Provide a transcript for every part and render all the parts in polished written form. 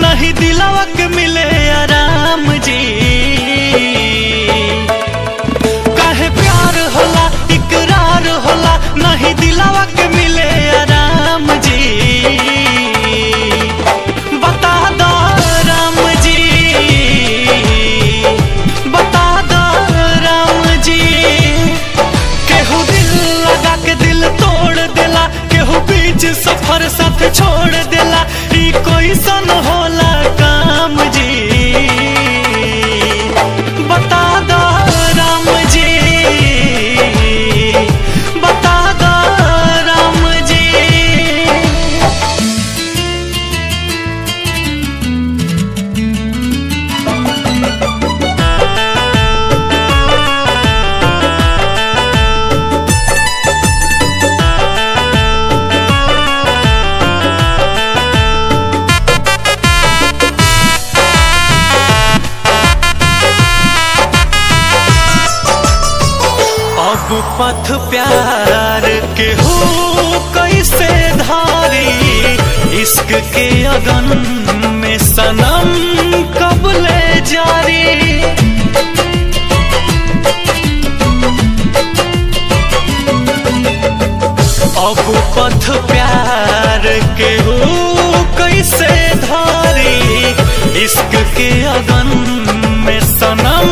नहीं दिलवा के मिले आराम जी, काहे प्यार होला इकरार होला, नहीं दिलवा के मिले आराम जी। बता दो राम जी, बता दो राम जी। केहू दिल लगा के दिल तोड़ देला, केहू बीच सफर साथ छोड़ देला, ई कोई सन होला काम जी। बता दो राम जी, बता दो राम जी। पथ प्यार के हो कैसे धारी, इश्क के अगन में सनम कब ले जारी। अब पथ प्यार के हो कैसे धारी, इश्क के अगन में सनम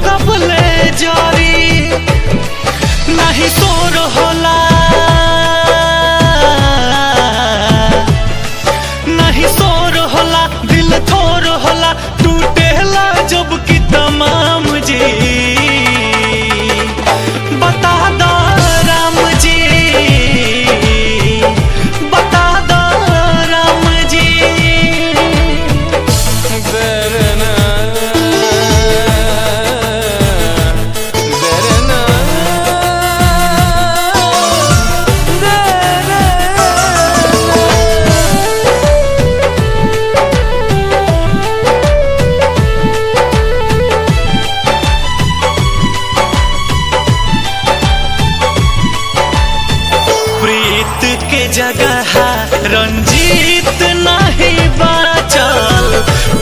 कब ले जारी। नहीं शोर होला, नहीं शोर होला, दिल थोर होला, टूटेला जब की तमाम जी। बता दो राम जी, बता दो राम जी। जगह रंजीत नहीं बाचल,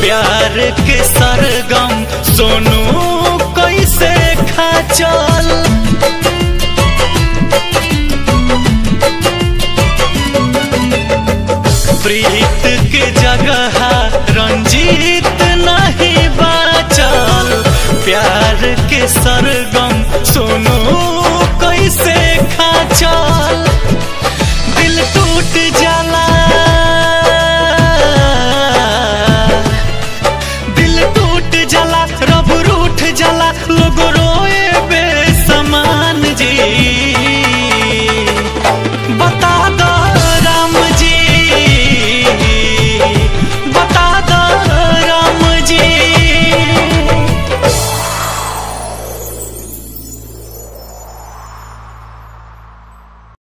प्यार के सरगम सोनू कैसे खाचल। प्रीत के जगह रंजीत नहीं बाचल, प्यार के सरगम सोनू कैसे खाचल।